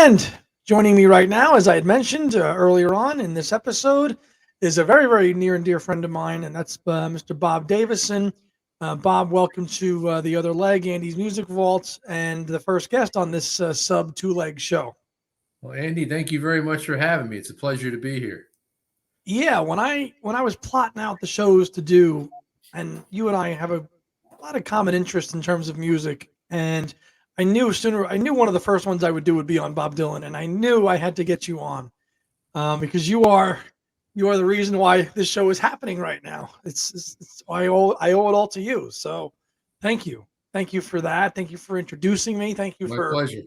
And joining me right now, as I had mentioned earlier on in this episode, is a very, very near and dear friend of mine, and that's Mr. Bob Davison. Bob, welcome to the other leg, Andy's Music Vaults, and the first guest on this sub two-leg show. Well, Andy, thank you very much for having me. It's a pleasure to be here. Yeah, when I was plotting out the shows to do, and you and I have a lot of common interests in terms of music, and I knew one of the first ones I would do would be on Bob Dylan, and I knew I had to get you on because you are the reason why this show is happening right now. It's I owe it all to you. So thank you for that. Thank you for introducing me. My pleasure.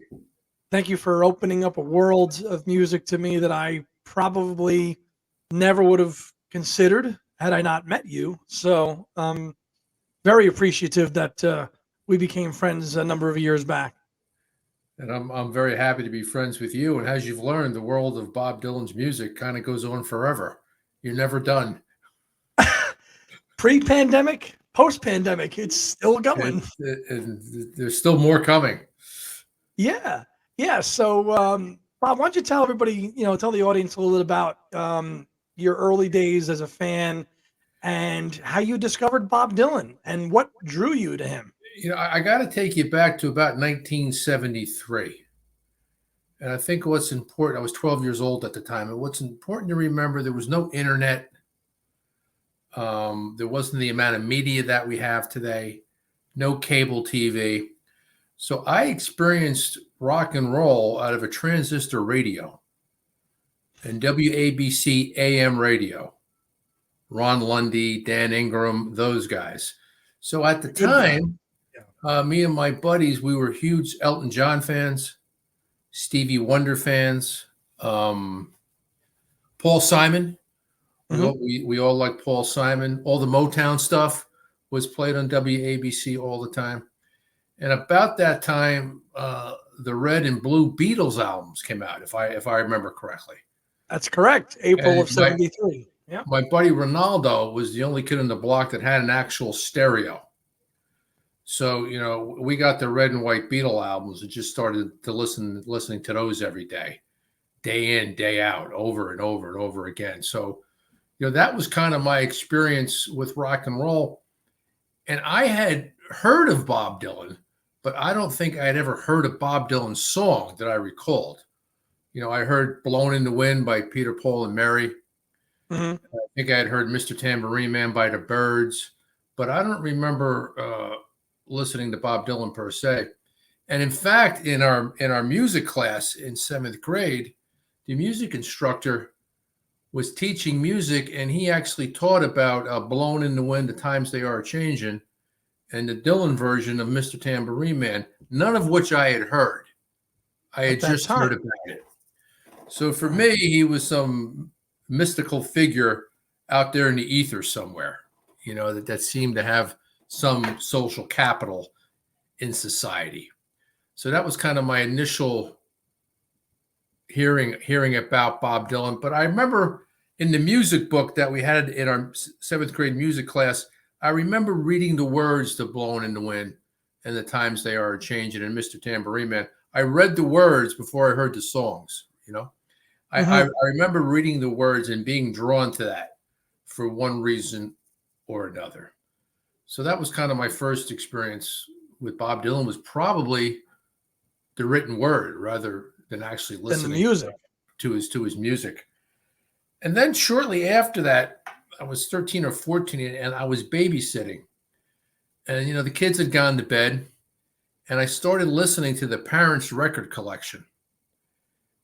Thank you for opening up a world of music to me that I probably never would have considered had I not met you. So very appreciative that we became friends a number of years back. And I'm very happy to be friends with you. And as you've learned, the world of Bob Dylan's music kind of goes on forever. You're never done. Pre-pandemic, post-pandemic, it's still going. And there's still more coming. Yeah. Yeah. So, Bob, why don't you tell everybody, tell the audience a little bit about your early days as a fan and how you discovered Bob Dylan and what drew you to him? I got to take you back to about 1973. And I think what's important, I was 12 years old at the time, and what's important to remember, there was no internet. There wasn't the amount of media that we have today, no cable TV. So I experienced rock and roll out of a transistor radio and WABC AM radio. Ron Lundy, Dan Ingram, those guys. So at the time, me and my buddies, we were huge Elton John fans, Stevie Wonder fans, Paul Simon. We all like Paul Simon. All the Motown stuff was played on WABC all the time. And about that time, the Red and Blue Beatles albums came out, if I remember correctly. That's correct. April of 73. Yeah. My buddy Ronaldo was the only kid in the block that had an actual stereo. So, we got the Red and White Beatle albums and just started to listening to those every day in, day out, over and over and over again. So, that was kind of my experience with rock and roll. And I had heard of Bob Dylan, but I don't think I had ever heard a Bob Dylan song that I recalled. I heard Blown in the Wind by Peter, Paul, and Mary. Mm-hmm. I think I had heard Mr. Tambourine Man by the Byrds, but I don't remember listening to Bob Dylan per se. And in fact, in our music class in 7th grade, the music instructor was teaching music, and he actually taught about Blown in the Wind, The Times They Are Changing, and the Dylan version of Mr. Tambourine Man, none of which I had heard. I had just heard about it. So for me, he was some mystical figure out there in the ether somewhere, that seemed to have some social capital in society. So that was kind of my initial hearing about Bob Dylan. But I remember in the music book that we had in our 7th grade music class, I remember reading the words to Blown in the Wind and The Times They Are Changing and Mr. Tambourine Man. I read the words before I heard the songs, I remember reading the words and being drawn to that for one reason or another. So that was kind of my first experience with Bob Dylan, was probably the written word rather than actually listening to his music. And then shortly after that, I was 13 or 14 and I was babysitting. And, the kids had gone to bed and I started listening to the parents' record collection.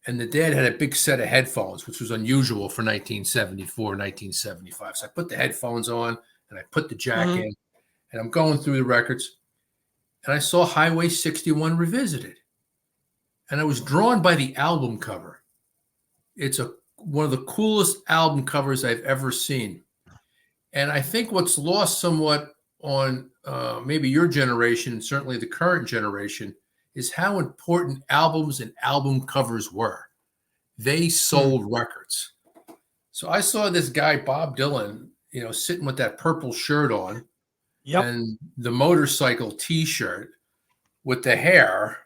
And the dad had a big set of headphones, which was unusual for 1974, 1975. So I put the headphones on and I put the jack in and I'm going through the records and I saw Highway 61 Revisited. And I was drawn by the album cover. It's one of the coolest album covers I've ever seen. And I think what's lost somewhat on maybe your generation, certainly the current generation, is how important albums and album covers were. They sold records. So I saw this guy, Bob Dylan, sitting with that purple shirt on and the motorcycle T-shirt with the hair.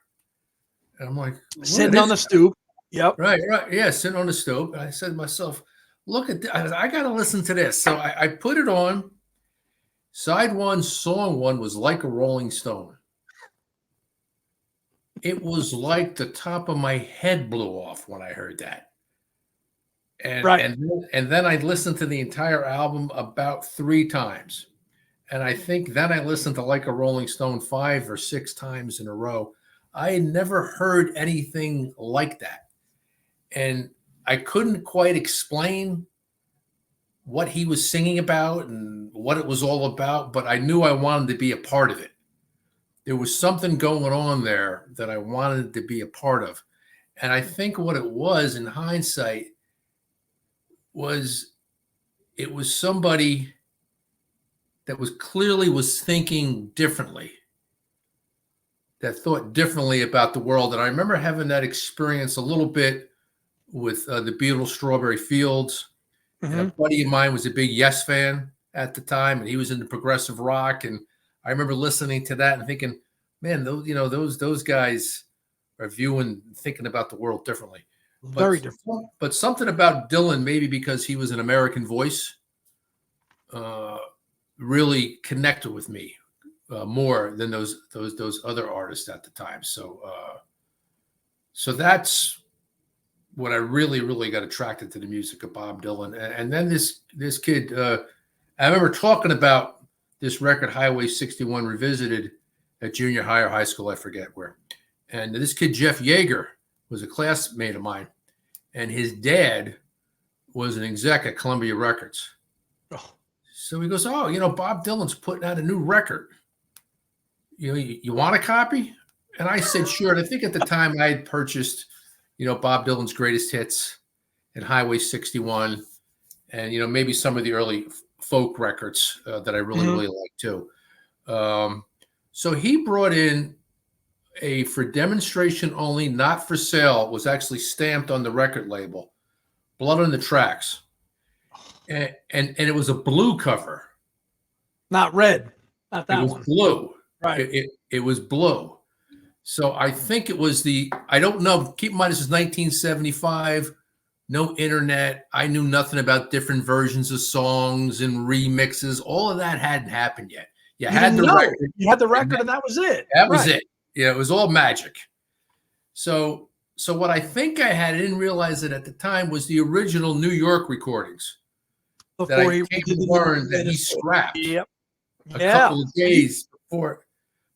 And I'm like, Sitting on the stoop. Yep. Right. Yeah, sitting on the stove. And I said to myself, look at this. I got to listen to this. So I put it on. Side one, song one was Like a Rolling Stone. It was like the top of my head blew off when I heard that. And then I listened to the entire album about 3 times. And I think then I listened to Like a Rolling Stone 5 or 6 times in a row. I had never heard anything like that. And I couldn't quite explain what he was singing about and what it was all about, but I knew I wanted to be a part of it. There was something going on there that I wanted to be a part of. And I think what it was in hindsight was it was somebody that was clearly was thinking differently, that thought differently about the world. And I remember having that experience a little bit with the Beatles' Strawberry Fields. Mm-hmm. And a buddy of mine was a big Yes fan at the time, and he was into progressive rock. And I remember listening to that and thinking, man, those guys are thinking about the world differently. Very different. But something about Dylan, maybe because he was an American voice, really connected with me more than those other artists at the time. So that's when I really, really got attracted to the music of Bob Dylan. And then this kid, I remember talking about this record, Highway 61 Revisited, at junior high or high school, I forget where. And this kid, Jeff Yeager, was a classmate of mine. And his dad was an exec at Columbia Records. Oh. So he goes, Bob Dylan's putting out a new record. You want a copy? And I said, sure. And I think at the time I had purchased, Bob Dylan's Greatest Hits and Highway 61 and, maybe some of the early folk records that I really, really like too. So he brought in a for demonstration only, not for sale, was actually stamped on the record label, Blood on the Tracks. And it was a blue cover. Not red. Not that one. It was blue. Right. It was blue. So I think it was I don't know. Keep in mind, this is 1975. No internet. I knew nothing about different versions of songs and remixes. All of that hadn't happened yet. You had the record. You had the record, and that was it. That was it. Yeah, it was all magic. So what I think I didn't realize it at the time, was the original New York recordings. Before he learned that he scrapped. Yep. A couple of days before.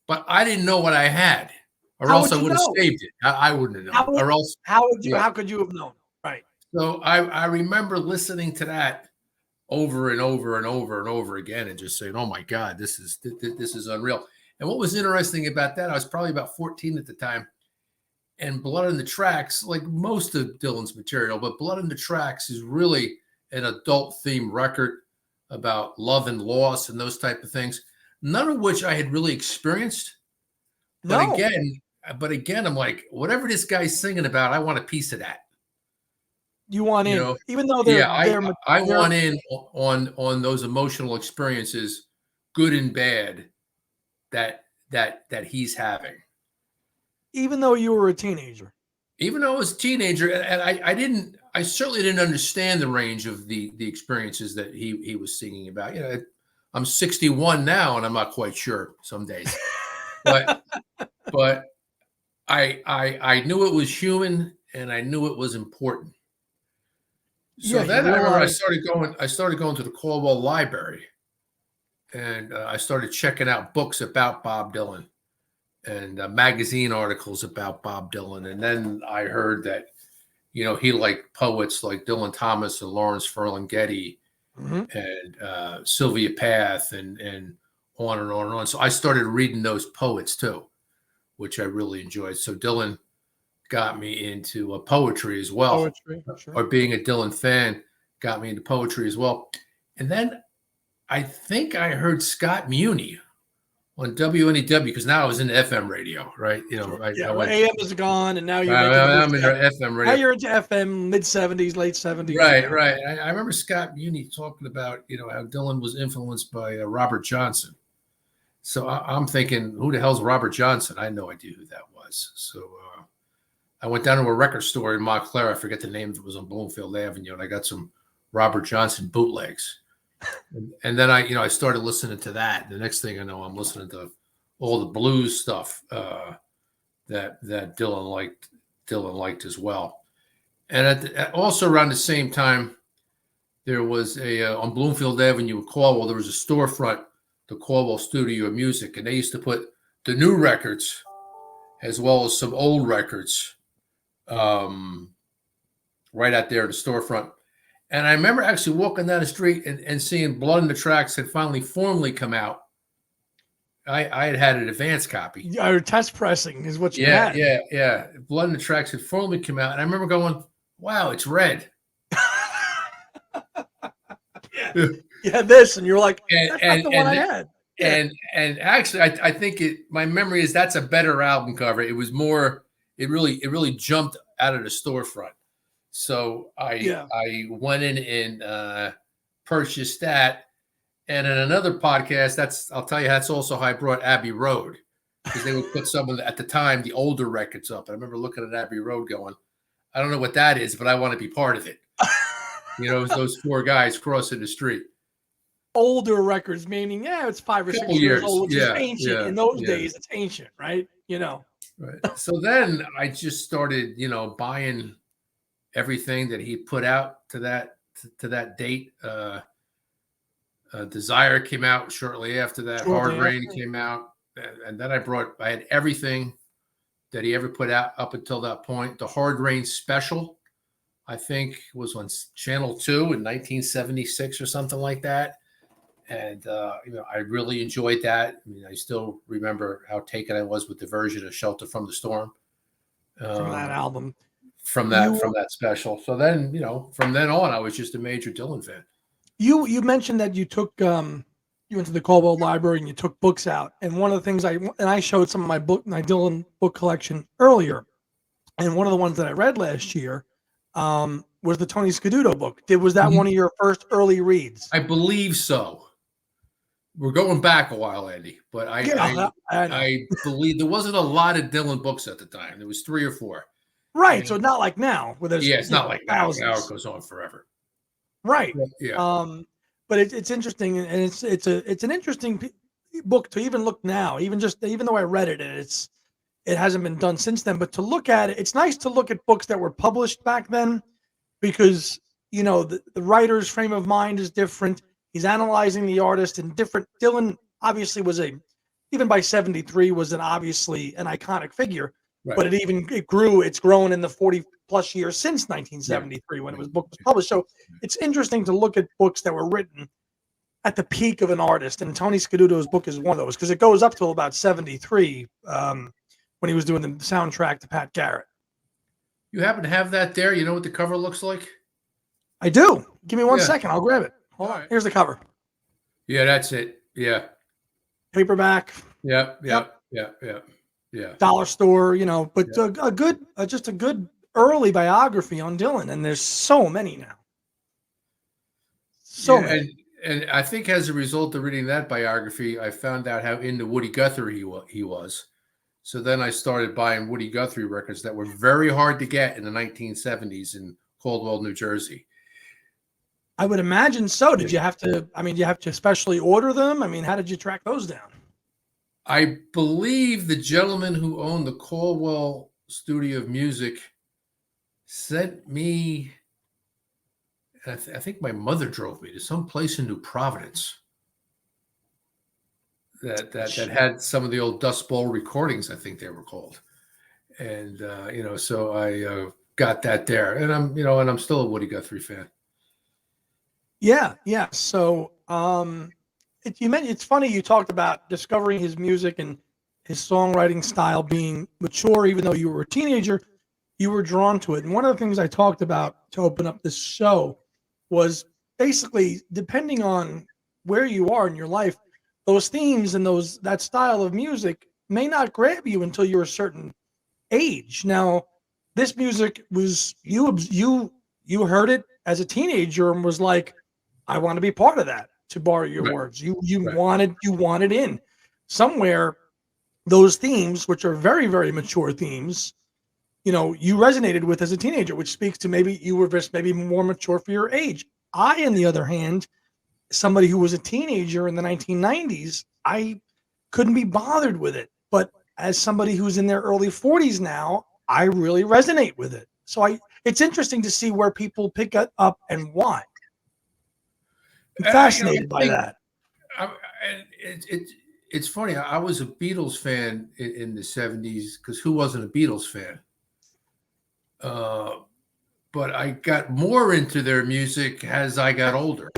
But I didn't know what I had, or else I would have saved it. I wouldn't have known. How could you have known? Right. So I remember listening to that over and over and over and over again, and just saying, "Oh my God, this is unreal." And what was interesting about that, I was probably about 14 at the time, and Blood on the Tracks, like most of Dylan's material, but Blood on the Tracks is really an adult themed record about love and loss and those type of things, none of which I had really experienced. But again, I'm like, whatever this guy's singing about, I want a piece of that. You want in, even though I want in on those emotional experiences, good and bad, that he's having. Even though you were a teenager. Even though I was a teenager, and I certainly didn't understand the range of the experiences that he was singing about. I'm 61 now, and I'm not quite sure some days, but I knew it was human, and I knew it was important. So then I remember I started going to the Caldwell Library, and I started checking out books about Bob Dylan and magazine articles about Bob Dylan. And then I heard that, he liked poets like Dylan Thomas and Lawrence Ferlinghetti and Sylvia Plath and on and on and on. So I started reading those poets too, which I really enjoyed. So Dylan got me into poetry as well. Or being a Dylan fan got me into poetry as well. And then I think I heard Scott Muni on WNEW, because now I was into FM radio, right? AM is gone, and now you're I'm into FM radio. Now you're into FM, mid-70s, late 70s. Right. I remember Scott Muni talking about, how Dylan was influenced by Robert Johnson. So I'm thinking, who the hell's Robert Johnson? I had no idea who that was. So I went down to a record store in Montclair. I forget the name. It was on Bloomfield Avenue, and I got some Robert Johnson bootlegs. And then I started listening to that. The next thing I know, I'm listening to all the blues stuff that Dylan liked as well. And also around the same time, there was on Bloomfield Avenue in Caldwell, there was a storefront, the Caldwell Studio of Music, and they used to put the new records as well as some old records right out there in the storefront. And I remember actually walking down the street and seeing Blood in the Tracks had finally formally come out. I had an advance copy. Your test pressing is what you had. Yeah. Blood in the Tracks had formally come out. And I remember going, wow, it's red. You had this, and you're like, that's and not the one I had. Yeah. And actually, I think my memory is that's a better album cover. It was more, it really jumped out of the storefront. So I went in and purchased that. And in another podcast, I'll tell you, that's also how I brought Abbey Road, because they would put some of at the time the older records up. I remember looking at Abbey Road going, I don't know what that is, but I want to be part of it. Those four guys crossing the street. Older records, meaning it's 5 or 6 years old, which is ancient. In those days, it's ancient, right? Right. So then I just started, buying everything that he put out to that date. Desire came out shortly after that. Hard Rain came out, and then I had everything that he ever put out up until that point. The Hard Rain special, I think, was on Channel 2 in 1976 or something like that. And I really enjoyed that. I mean, I still remember how taken I was with the version of Shelter from the Storm from that album, from that special. So then, from then on, I was just a major Dylan fan. You mentioned that you took you went to the Caldwell Library and you took books out. And one of the things I showed some of my Dylan book collection earlier, and one of the ones that I read last year was the Tony Scaduto book. Was that one of your first early reads? I believe so. We're going back a while, Andy, but I believe there wasn't a lot of Dylan books at the time. There was 3 or 4. Right. So not like now, where there's it's not like thousands. Now it goes on forever. Right. Yeah. But it's interesting, and it's an interesting book to even look now. Even though I read it, and it hasn't been done since then. But to look at it, it's nice to look at books that were published back then, because the writer's frame of mind is different. He's analyzing the artist in different. Dylan obviously even by 73 was obviously an iconic figure, right. But it grew. It's grown in the 40 plus years since 1973 when the book was published. So it's interesting to look at books that were written at the peak of an artist, and Tony Scaduto's book is one of those, because it goes up till about 73 when he was doing the soundtrack to Pat Garrett. You happen to have that there? You know what the cover looks like? I do. Give me one second. I'll grab it. Hold on. Right. Here's the cover. Yeah, that's it. Yeah. Paperback. Yep. Dollar store, but just a good early biography on Dylan, and there's so many now. So many. And I think as a result of reading that biography, I found out how into Woody Guthrie he was. So then I started buying Woody Guthrie records that were very hard to get in the 1970s in Caldwell, New Jersey. I would imagine so. Did you have to? I mean, you have to specially order them? I mean, how did you track those down? I believe the gentleman who owned the Caldwell Studio of Music sent me. I think my mother drove me to some place in New Providence that had some of the old Dust Bowl recordings, I think they were called, and so I got that there, and I'm still a Woody Guthrie fan. Yeah. So, it's funny you talked about discovering his music and his songwriting style being mature, even though you were a teenager, you were drawn to it. And one of the things I talked about to open up this show was basically, depending on where you are in your life, those themes and that style of music may not grab you until you're a certain age. Now, this music was you heard it as a teenager and was like, I want to be part of that, to borrow your words. You wanted in somewhere. Those themes, which are very, very mature themes, you resonated with as a teenager, which speaks to maybe you were just maybe more mature for your age. I, on the other hand, somebody who was a teenager in the 1990s, I couldn't be bothered with it. But as somebody who's in their early 40s now, I really resonate with it. So it's interesting to see where people pick it up and why. I'm fascinated by that. It's funny. I was a Beatles fan in the 70s because who wasn't a Beatles fan? But I got more into their music as I got older.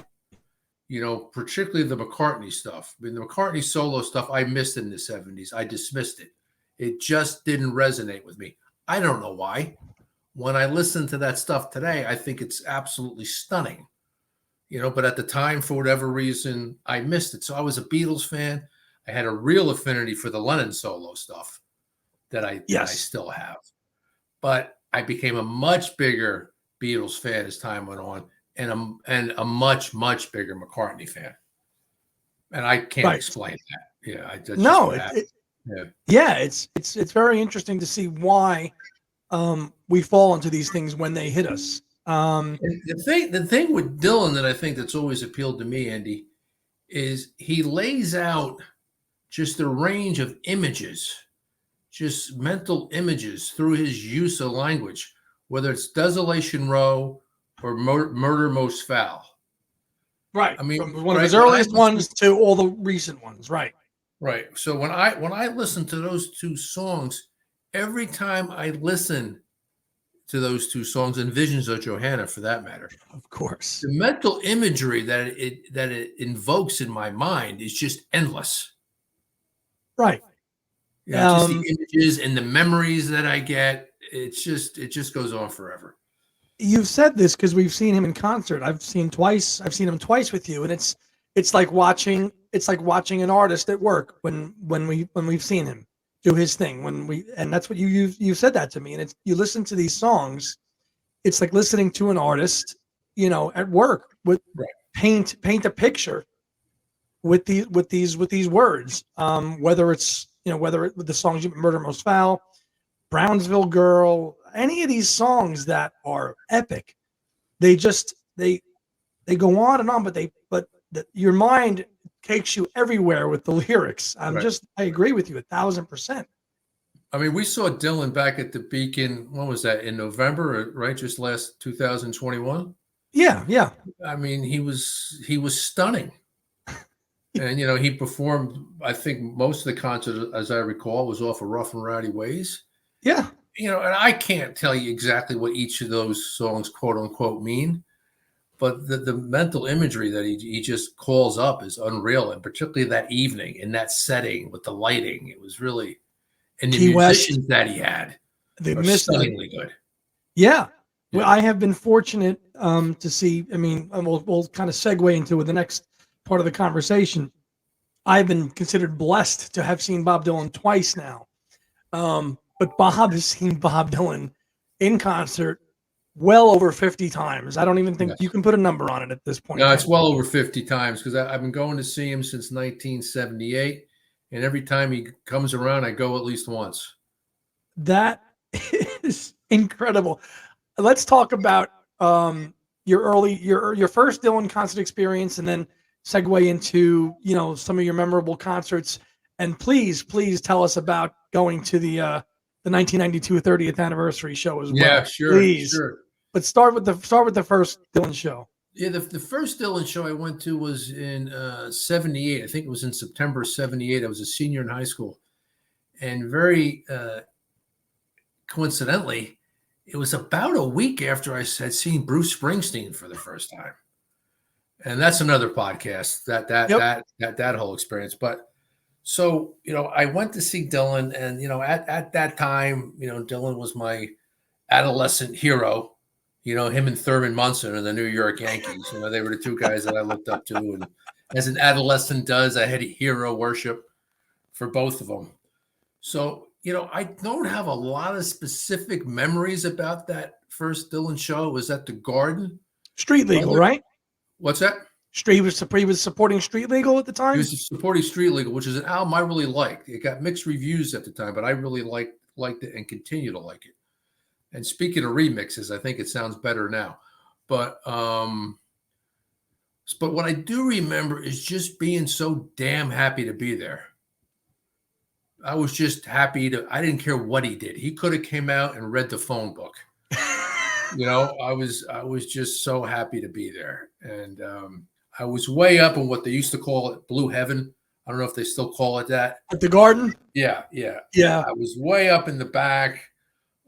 Particularly the McCartney stuff. I mean, the McCartney solo stuff I missed in the 70s. I dismissed it. It just didn't resonate with me. I don't know why. When I listen to that stuff today, I think it's absolutely stunning. But at the time, for whatever reason, I missed it. So I was a Beatles fan. I had a real affinity for the Lennon solo stuff that I still have. But I became a much bigger Beatles fan as time went on, and a much, much bigger McCartney fan. And I can't explain that. Yeah, it's very interesting to see why we fall into these things when they hit us. The thing with Dylan that I think that's always appealed to me, Andy, is he lays out just a range of images, just mental images through his use of language, whether it's Desolation Row or Murder Most Foul. Right. I mean, from one of his earliest ones to all the recent ones. Right. Right. So when I listen to those two songs, every time I listen to those two songs, and Visions of Johanna for that matter, of course, the mental imagery that it invokes in my mind is just endless. Right. Just the images and the memories that I get. It just goes on forever. You've said this because we've seen him in concert. I've seen him twice with you, and it's like watching an artist at work when we've seen him do his thing. And that's what you said that to me. And you listen to these songs, it's like listening to an artist, at work with paint a picture with these words. Whether it's the songs Murder Most Foul, Brownsville Girl, any of these songs that are epic, they go on and on, but your mind takes you everywhere with the lyrics. I agree with you 1,000%. I mean, we saw Dylan back at the Beacon. When was that? In November, right? Just last 2021. Yeah. I mean, he was stunning, and he performed. I think most of the concert, as I recall, was off of Rough and Rowdy Ways. Yeah. And I can't tell you exactly what each of those songs, quote unquote, mean. But the mental imagery that he just calls up is unreal, and particularly that evening in that setting with the lighting, it was really, and the musicians that he had, they were stunningly good. Yeah. Well, I have been fortunate to see. I mean, we'll kind of segue into the next part of the conversation. I've been considered blessed to have seen Bob Dylan twice now, but Bob has seen Bob Dylan in concert well over 50 times. I don't even think you can put a number on it at this point. No, it's well over 50 times because I've been going to see him since 1978. And every time he comes around, I go at least once. That is incredible. Let's talk about your first Dylan concert experience, and then segue into, some of your memorable concerts. And please tell us about going to the 1992 30th anniversary show as well. Yeah, sure. Please. Sure. But start with the first Dylan show. Yeah, the first Dylan show I went to was in 78. I think it was in September 78. I was a senior in high school. And very coincidentally, it was about a week after I had seen Bruce Springsteen for the first time. And that's another podcast, that whole experience. But so, I went to see Dylan, and, at that time, Dylan was my adolescent hero. Him and Thurman Munson and the New York Yankees. They were the two guys that I looked up to. And as an adolescent does, I had a hero worship for both of them. So, I don't have a lot of specific memories about that first Dylan show. It was at the Garden. Street Legal, right? What's that? He was supporting Street Legal at the time? He was supporting Street Legal, which is an album I really liked. It got mixed reviews at the time, but I really liked it and continue to like it. And speaking of remixes, I think it sounds better now. But what I do remember is just being so damn happy to be there. I was just happy I didn't care what he did. He could have came out and read the phone book. I was just so happy to be there. And I was way up in what they used to call it Blue Heaven. I don't know if they still call it that. At the Garden? Yeah. I was way up in the back.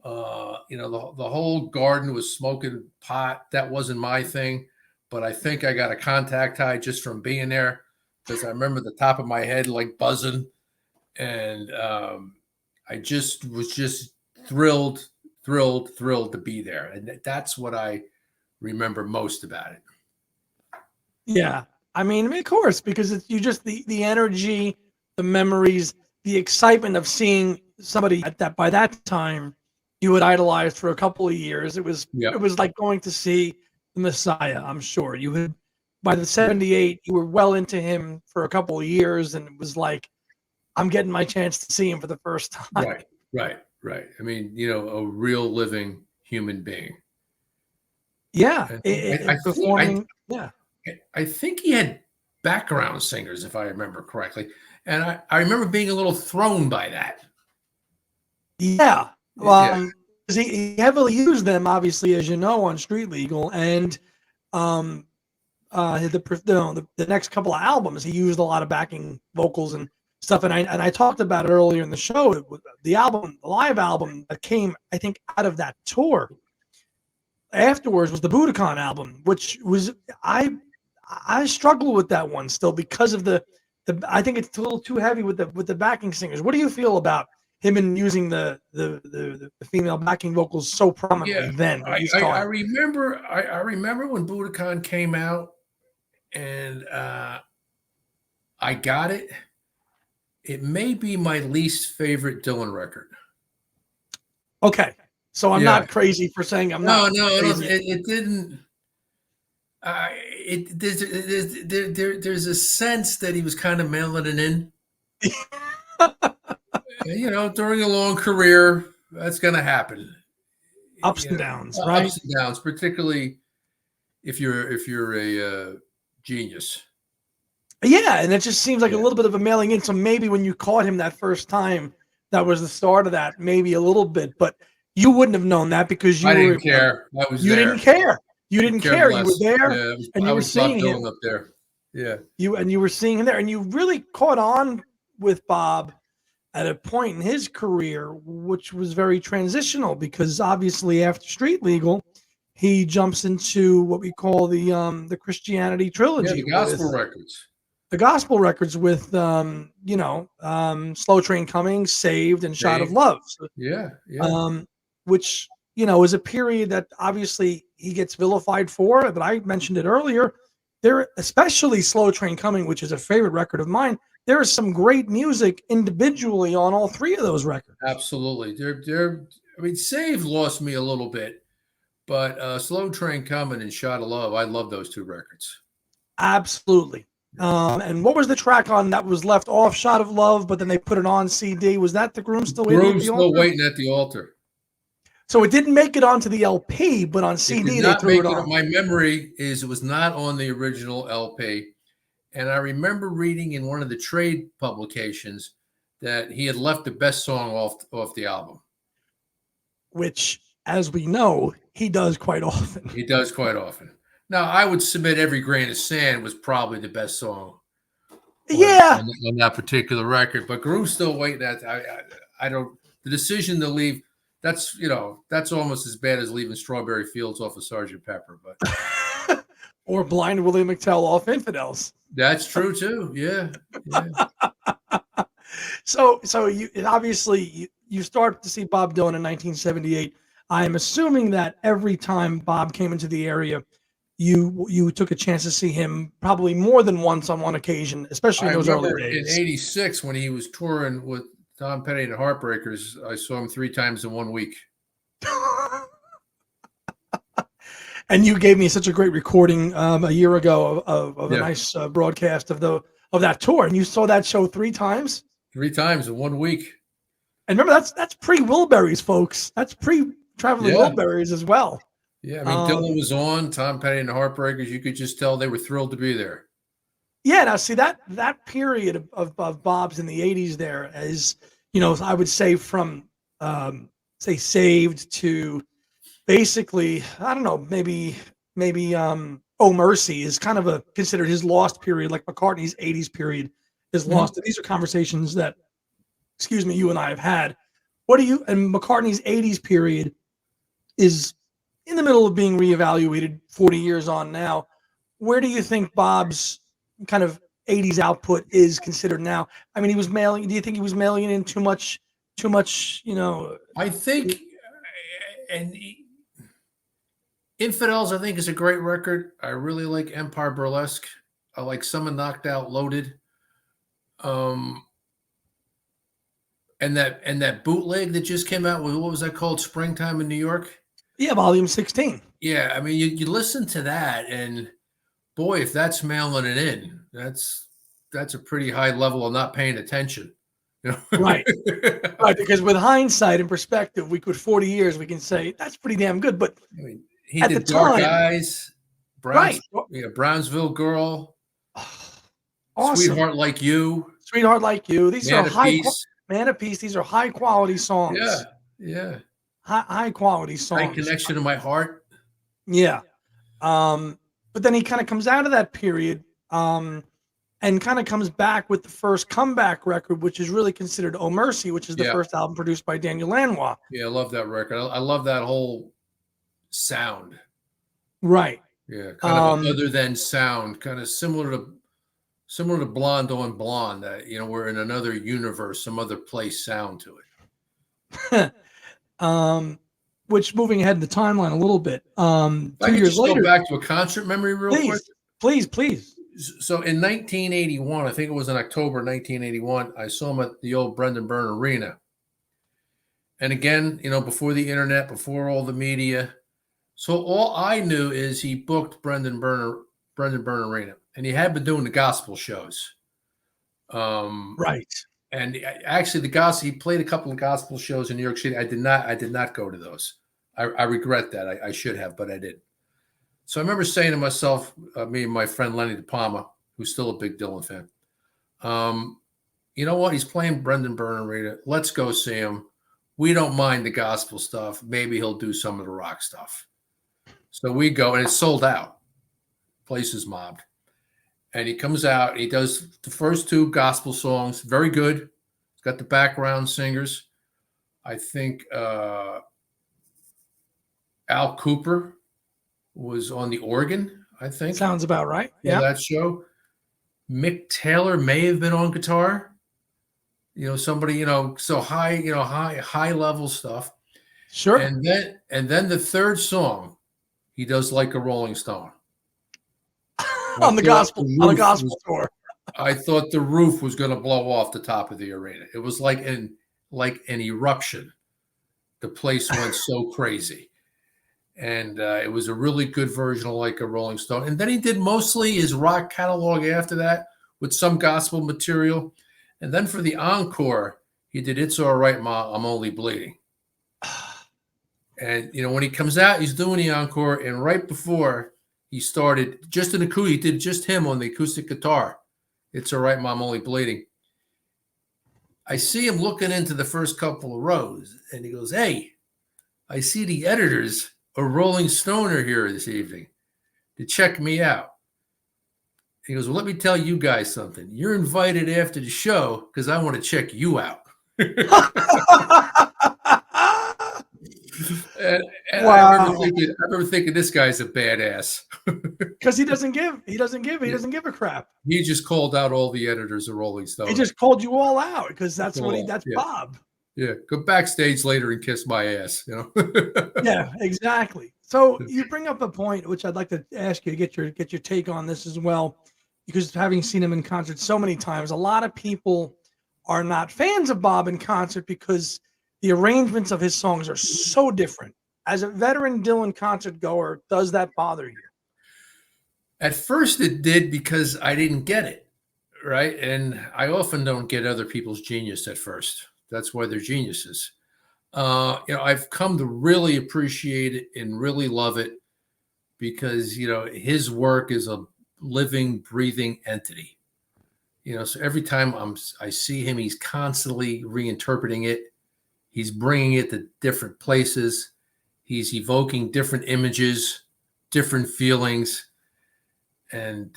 The whole garden was smoking pot. That wasn't my thing, but I think I got a contact high just from being there, because I remember the top of my head like buzzing, and I just was just thrilled to be there, and that's what I remember most about it. Yeah, I mean, of course, because it's the energy, the memories, the excitement of seeing somebody by that time you had idolized for a couple of years. It was like going to see the Messiah. I'm sure you had, by the 78, you were well into him for a couple of years, and it was like, I'm getting my chance to see him for the first time. Right. I mean, a real living human being. Yeah. I think he had background singers, if I remember correctly. And I remember being a little thrown by that. Yeah. Well, he heavily used them, obviously, as you know, on Street Legal, and the next couple of albums, he used a lot of backing vocals and stuff. And I talked about it earlier in the show. The live album that came, I think, out of that tour afterwards was the Budokan album, which was I struggle with that one still because of the I think it's a little too heavy with the backing singers. What do you feel about him and using the female backing vocals so prominently then? I remember when Budokan came out, and I got it. It may be my least favorite Dylan record. Okay, so I'm not crazy for saying I'm not. No, it didn't. There's a sense that he was kind of mailing it in. During a long career, that's going to happen. Ups and downs, right? Ups and downs, particularly if you're a genius. Yeah, and it just seems like a little bit of a mailing in. So maybe when you caught him that first time, that was the start of that, maybe a little bit. But you wouldn't have known that because you didn't care. You didn't care. You didn't care. You were there, and you were seeing him up there. Yeah, you were seeing him there, and you really caught on with Bob at a point in his career, which was very transitional, because obviously after Street Legal, he jumps into what we call the Christianity trilogy, the gospel records. The gospel records with Slow Train Coming, Saved, and Shot of Love. So, which is a period that obviously he gets vilified for, but I mentioned it earlier. There, especially Slow Train Coming, which is a favorite record of mine. There is some great music individually on all three of those records. Absolutely. I mean, Saved lost me a little bit, but Slow Train Coming and Shot of Love, I love those two records. Absolutely. And what was the track on that was left off Shot of Love, but then they put it on CD? Was that The Groom Still Waiting at the Altar? Still Waiting at the Altar. So it didn't make it onto the LP, but on CD they threw it on. My memory is it was not on the original LP. And I remember reading in one of the trade publications that he had left the best song off the album. Which, as we know, he does quite often. Now, I would submit Every Grain of Sand was probably the best song. On that particular record. But Groove Still Waiting. I don't. The decision to leave. That's almost as bad as leaving Strawberry Fields off of Sgt. Pepper, but or Blind Willie McTell off Infidels. That's true too. Yeah. So you obviously you start to see Bob Dylan in 1978. I'm assuming that every time Bob came into the area, you took a chance to see him probably more than once on one occasion, especially in those early days. In '86, when he was touring with Tom Petty and the Heartbreakers, I saw him 3 times in 1 week. And you gave me such a great recording a year ago of a nice broadcast of that tour, and you saw that show 3 times. 3 times in 1 week. And remember, that's pre Wilburys, folks. That's pre Traveling Yeah. Wilburys as well. Yeah. I mean, Dylan was on, Tom Petty and the Heartbreakers. You could just tell they were thrilled to be there. Yeah, now see that period of Bob's in the '80s there is, I would say from say Saved to basically, I don't know, maybe Oh Mercy is kind of a considered his lost period, like McCartney's '80s period is Mhm. lost. And these are conversations that, excuse me, you and I have had. What do you and McCartney's '80s period is in the middle of being reevaluated 40 years on now. Where do you think Bob's kind of '80s output is considered now? I mean, he was mailing. Do you think he was mailing in too much? Too much, I think, and Infidels, I think, is a great record. I really like Empire Burlesque. I like Someone Knocked Out Loaded. And that bootleg that just came out with, what was that called? Springtime in New York. Yeah, volume 16. Yeah, I mean, you listen to that, and boy, if that's mailing it in, that's a pretty high level of not paying attention. Right. Right, because with hindsight and perspective, 40 years, we can say that's pretty damn good. But I mean, he at did the Dark time, Eyes, right? Brownsville Girl, Awesome. Sweetheart Like You, Sweetheart Like You. These Man are of Peace. Man of Peace. These are high quality songs. Yeah, yeah. High quality songs. Tight Connection to My Heart. Yeah. But then he kind of comes out of that period and kind of comes back with the first comeback record, which is really considered Oh Mercy, which is the first album produced by Daniel Lanois. Yeah, I love that record. I love that whole sound. Right. Yeah, kind of other than sound, kind of similar to Blonde on Blonde, that we're in another universe, some other place sound to it. Which, moving ahead in the timeline a little bit, 2 years later, go back to a concert memory real quick. Please. So in 1981, I think it was in October 1981, I saw him at the old Brendan Byrne Arena. And again, before the internet, before all the media. So all I knew is he booked Brendan Byrne Arena, and he had been doing the gospel shows. Right. And actually, he played a couple of gospel shows in New York City. I did not go to those. I regret that. I should have, but I didn't. So I remember saying to myself, me and my friend Lenny De Palma, who's still a big Dylan fan, you know what? He's playing Brendan Byrne Arena. Let's go see him. We don't mind the gospel stuff. Maybe he'll do some of the rock stuff. So we go, and it's sold out. Place is mobbed. And he comes out. He does the first two gospel songs. Very good. He's got the background singers. I think Al Cooper was on the organ, I think. Sounds about right. Yeah. That show. Mick Taylor may have been on guitar. Somebody, so high level stuff. Sure. And then the third song, he does Like a Rolling Stone. on the gospel tour. I thought the roof was going to blow off the top of the arena. It was like an eruption. The place went so crazy. And it was a really good version of Like a Rolling Stone. And then he did mostly his rock catalog after that with some gospel material. And then for the encore, he did It's All Right, Ma, I'm Only Bleeding. And, when he comes out, he's doing the encore. And right before he started, just an acoustic, he did just him on the acoustic guitar. It's All Right, Ma, I'm Only Bleeding. I see him looking into the first couple of rows. And he goes, hey, I see the editors of Rolling Stone are here this evening to check me out. He goes, well, let me tell you guys something. You're invited after the show because I want to check you out. And wow. I remember thinking this guy's a badass. Because he doesn't give a crap. He just called out all the editors of Rolling Stone. He just called you all out because that's Bob. Yeah, go backstage later and kiss my ass, Yeah, exactly. So you bring up a point which I'd like to ask you to get your take on this as well, because having seen him in concert so many times, a lot of people are not fans of Bob in concert because the arrangements of his songs are so different. As a veteran Dylan concert goer, does that bother you? At first it did because I didn't get it, right? And I often don't get other people's genius at first. That's why they're geniuses. I've come to really appreciate it and really love it because his work is a living, breathing entity. So every time I see him, he's constantly reinterpreting it. He's bringing it to different places. He's evoking different images, different feelings, and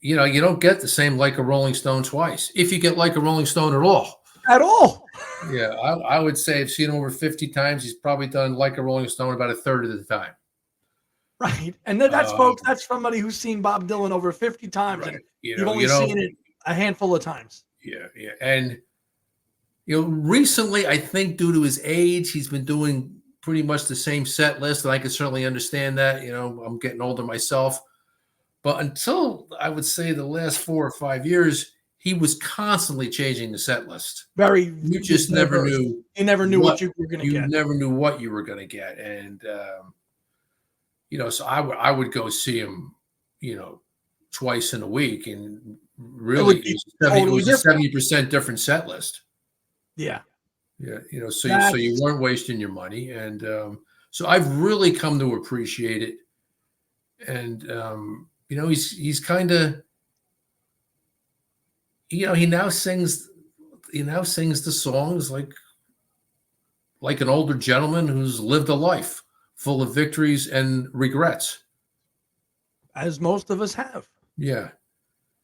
you don't get the same Like a Rolling Stone twice. If you get Like a Rolling Stone at all. At all. Yeah, I would say I've seen him over 50 times. He's probably done Like a Rolling Stone about a third of the time. Right. And that's folks, that's somebody who's seen Bob Dylan over 50 times. Right. And you've only seen it a handful of times. Yeah. And recently, I think due to his age, he's been doing pretty much the same set list. And I can certainly understand that. I'm getting older myself. But until I would say the last 4 or 5 years, he was constantly changing the set list. You just never knew. You never knew what you were going to get. You never knew what you were going to get. And, so I would go see him, twice in a week. And really, it was a 70% different set list. Yeah. Yeah. So you weren't wasting your money. And so I've really come to appreciate it. And, he's kind of, he now sings the songs like an older gentleman who's lived a life full of victories and regrets. As most of us have. Yeah.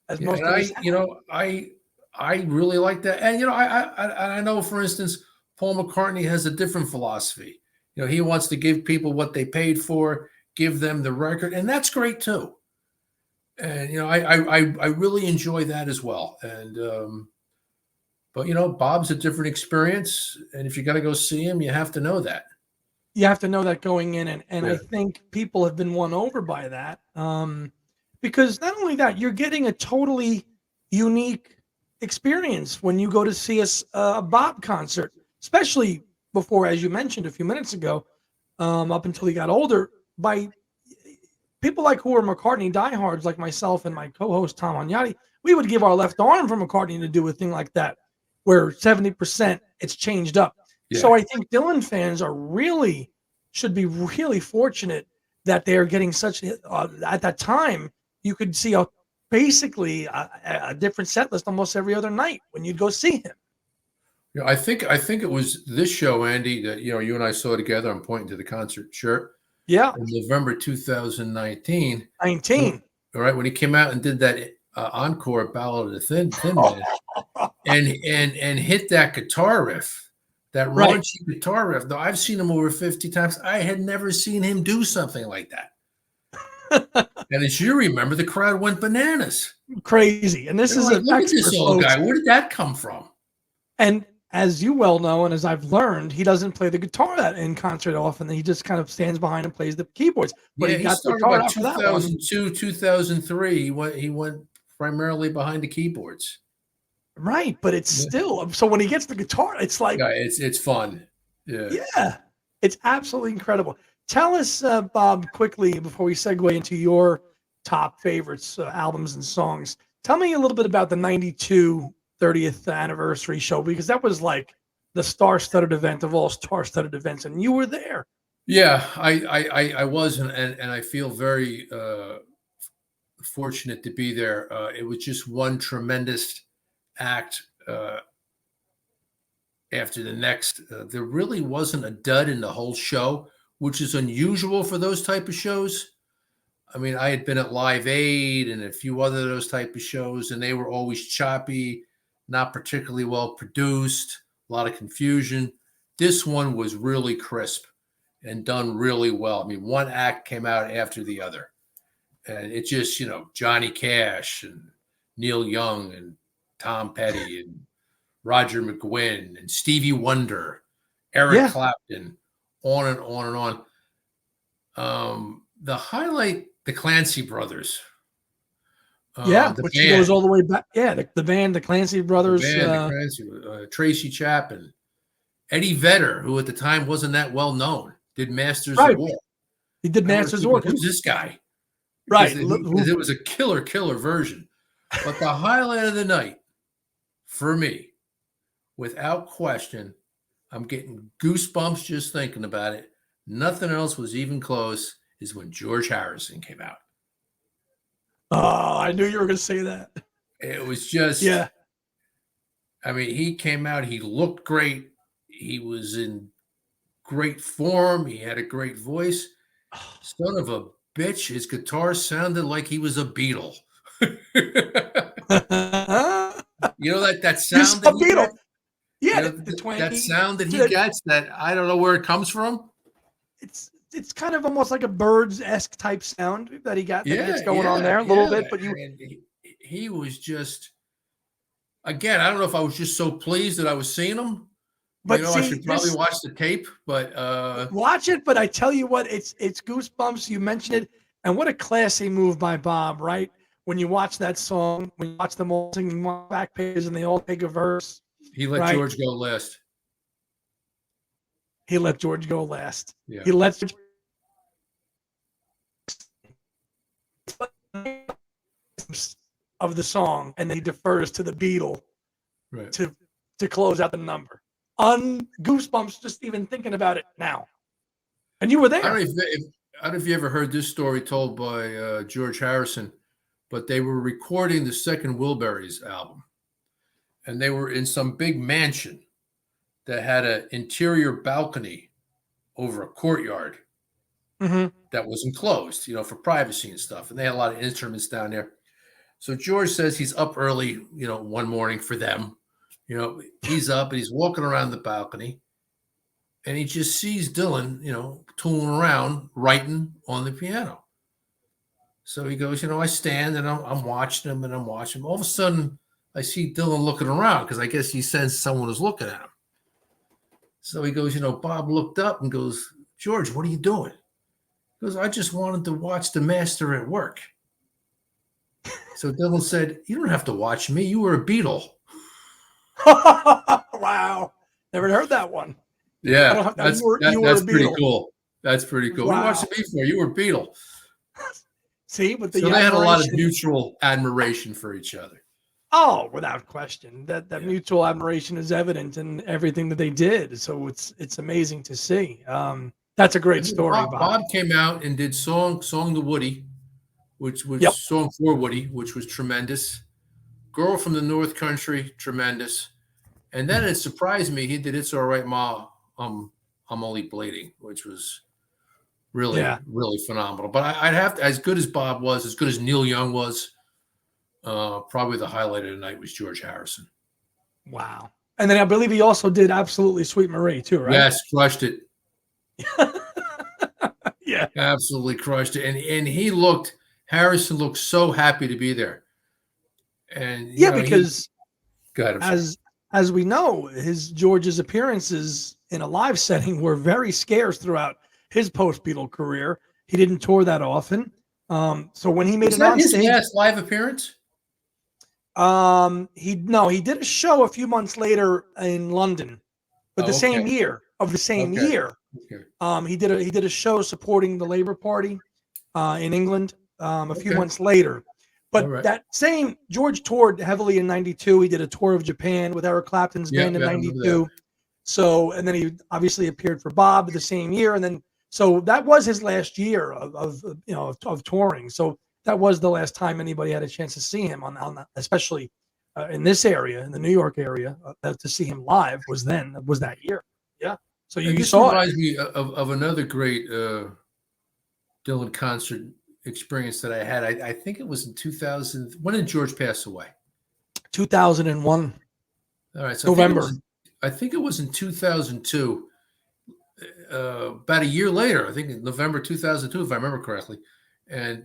As most of us have. I really like that. And, I know, for instance, Paul McCartney has a different philosophy. He wants to give people what they paid for, give them the record, and that's great too. And, I really enjoy that as well. And, but, Bob's a different experience. And if you got to go see him, you have to know that. You have to know that going in. And I think people have been won over by that. Because not only that, you're getting a totally unique experience when you go to see a Bob concert, especially before, as you mentioned a few minutes ago, up until he got older, by people who are McCartney diehards like myself and my co-host Tom Agnotti. We would give our left arm for McCartney to do a thing like that, where 70% it's changed up. Yeah. So I think Dylan fans should be really fortunate that they are getting such at that time. You could see basically a different set list almost every other night when you'd go see him. Yeah, I think it was this show, Andy, that you and I saw together. I'm pointing to the concert shirt. Yeah, in November 2019. All right, when he came out and did that encore Ballad of the Thin Man, and hit that guitar riff, that raunchy guitar riff. Though I've seen him over 50 times, I had never seen him do something like that. And as you remember, the crowd went bananas, crazy. And this is look at this old guy. Where did that come from? And as you well know, and as I've learned, he doesn't play the guitar that in concert often. He just kind of stands behind and plays the keyboards. But he got the guitar about 2002, 2003. He went primarily behind the keyboards. Right, but it's still so when he gets the guitar, it's like it's fun. Yeah, it's absolutely incredible. Tell us, Bob, quickly before we segue into your top favorites, albums and songs. Tell me a little bit about the '92 30th anniversary show, because that was like the star-studded event of all star-studded events, and you were there. Yeah, I was, and I feel very fortunate to be there. It was just one tremendous act after the next. There really wasn't a dud in the whole show, which is unusual for those type of shows. I mean, I had been at Live Aid and a few other of those type of shows, and they were always choppy, not particularly well produced, a lot of confusion. This one was really crisp and done really well. I mean, one act came out after the other. And it just, Johnny Cash and Neil Young and Tom Petty and Roger McGuinn and Stevie Wonder, Eric Clapton, on and on and on. The highlight, the Clancy Brothers. Which goes all the way back. Yeah, the band, the Clancy Brothers. Tracy Chapman. Eddie Vedder, who at the time wasn't that well known, did Masters of War. He did Masters of War. Who's this guy? Right. Because it was a killer version. But the highlight of the night, for me, without question, I'm getting goosebumps just thinking about it. Nothing else was even close is when George Harrison came out. Oh, I knew you were going to say that. It was just, Yeah. I mean, he came out, he looked great. He was in great form. He had a great voice. Son of a bitch, his guitar sounded like he was a Beatle. You know that You sound saw that he Beetle. gets? You Yeah, know the that twangy. sound that he gets that I don't know where it comes from? It's kind of almost like a Birds-esque type sound that he gets Yeah, going on yeah, there a little yeah. bit, but you And he was just again, I don't know if I was just so pleased that I was seeing him. You but know, I see should probably this watch the tape, but watch it, but I tell you what, it's goosebumps. You mentioned it, and what a classy move by Bob, right? When you watch that song, when you watch them all singing back pages and they all take a verse, he let right? George go last. He let George go last. Yeah, He lets of the song, and then he defers to the Beatle right. to close out the number. Goosebumps just even thinking about it now. And you were I don't there. know I don't know if you ever heard this story told by George Harrison, but they were recording the second Wilburys album, and they were in some big mansion that had an interior balcony over a courtyard Mm-hmm. that was enclosed, you know, for privacy and stuff. And they had a lot of instruments down there. So George says he's up early, you know, one morning for them. You know, he's up and he's walking around the balcony and he just sees Dylan, you know, tooling around, writing on the piano. So he goes, you know, I stand and I'm watching him and I'm watching him. All of a sudden, I see Dylan looking around because I guess he sensed someone was looking at him. So he goes, you know, Bob looked up and goes, George, what are you doing? He goes, I just wanted to watch the master at work. So Dylan said, you don't have to watch me. You were a Beatle. Wow. Never heard that one. I don't Yeah, have now you were a that's pretty Beatle. cool. That's pretty cool. What are you Wow. watching me for? You were a Beatle. See, with So the they had a lot of admiration. mutual admiration for each other. Oh, without question. That Yeah. mutual admiration is evident in everything that they did. So it's amazing to see. That's a great And then story, Bob. Bob came out and did song to Woody, which was Yep. song for Woody, which was tremendous. Girl from the North Country, tremendous. And then it surprised me. He did "It's All Right, Ma." I'm only bleeding, which was really, Yeah. really phenomenal. But I'd have to, as good as Bob was, as good as Neil Young was, probably the highlight of the night was George Harrison. Wow. And then I believe he also did Absolutely Sweet Marie too, right? Yes, crushed it. Yeah. Absolutely crushed it. And Harrison looked so happy to be there. And you Yeah, know, because go ahead, I'm sorry. as we know, George's appearances in a live setting were very scarce throughout his post Beatle career. He didn't tour that often. So when he made Was it that on his stage, last live appearance? he did a show a few months later in London, but the Oh, same okay. year of the same Okay. year. Okay. He did a show supporting the Labour Party in England a few Okay. months later. All But right. that same George toured heavily in '92. He did a tour of Japan with Eric Clapton's Yeah, band in I remember that. '92. So, and then he obviously appeared for Bob the same year, and then so that was his last year of touring. So that was the last time anybody had a chance to see him on that, especially in this area, in the New York area, to see him live was that year. Yeah. So And you this saw it. reminds me of another great Dylan concert experience that I had. I think it was in 2000. When did George pass away? 2001 All right, so November. I think it was in 2002. About a year later, I think in November 2002, if I remember correctly, and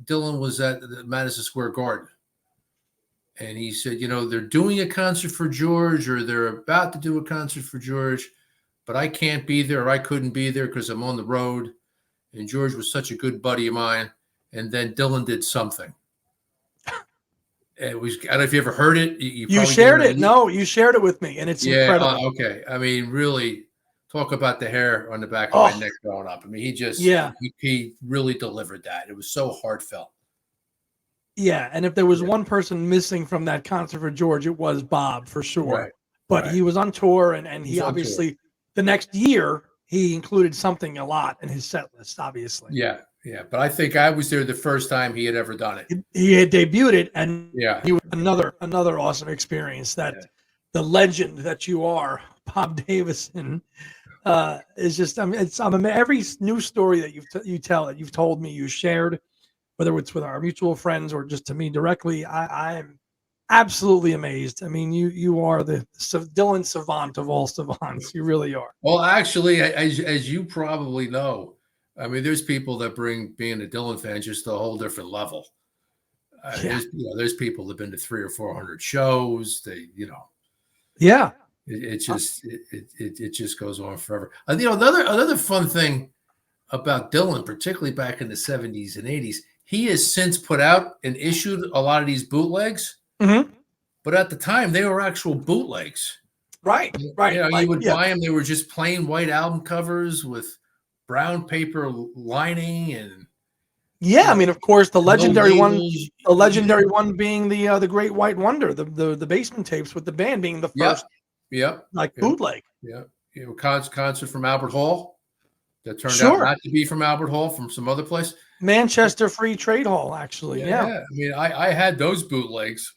Dylan was at the Madison Square Garden, and he said, you know, they're doing a concert for George, or they're about to do a concert for George, but I can't be there, or I couldn't be there because I'm on the road. And George was such a good buddy of mine. And then Dylan did something. It was, I don't know if you ever heard it. You You probably shared did. it. No, you shared it with me, and it's Yeah. incredible. Okay. I mean, really talk about the hair on the back of my neck growing up. I mean, he really delivered that. It was so heartfelt. Yeah, and if there was one person missing from that concert for George, it was Bob for sure. Right. but Right. he was on tour, and He's he on tour. obviously the next year he included something a lot in his set list. Obviously, Yeah, yeah. But I think I was there the first time he had ever done it. he had debuted it, and Yeah, he was another awesome experience. That yeah. the legend that you are, Bob Davison, is just. I mean, every new story that you tell that you've told me, you shared, whether it's with our mutual friends or just to me directly. I am absolutely amazed. I mean, you are the Dylan savant of all savants. You really are. Well, actually, as you probably know, I mean, there's people that bring being a Dylan fan just to a whole different level. Yeah, There's people that've been to 300 or 400 shows. They, yeah. it just it just goes on forever. Another fun thing about Dylan, particularly back in the 70s and 80s, he has since put out and issued a lot of these bootlegs, Mm-hmm. but at the time they were actual bootlegs. Right, right. You Like, would yeah, buy them; they were just plain white album covers with brown paper lining and yeah. I mean, of course, no labels. the legendary one being the Great White Wonder, the basement tapes with the band being the Yep, first yep, like yep, bootleg. yep. Concert from Albert Hall that turned out Sure, not to be from Albert Hall, from some other place. Manchester Free Trade Hall, actually. Yeah, Yeah, yeah. I mean, I had those bootlegs.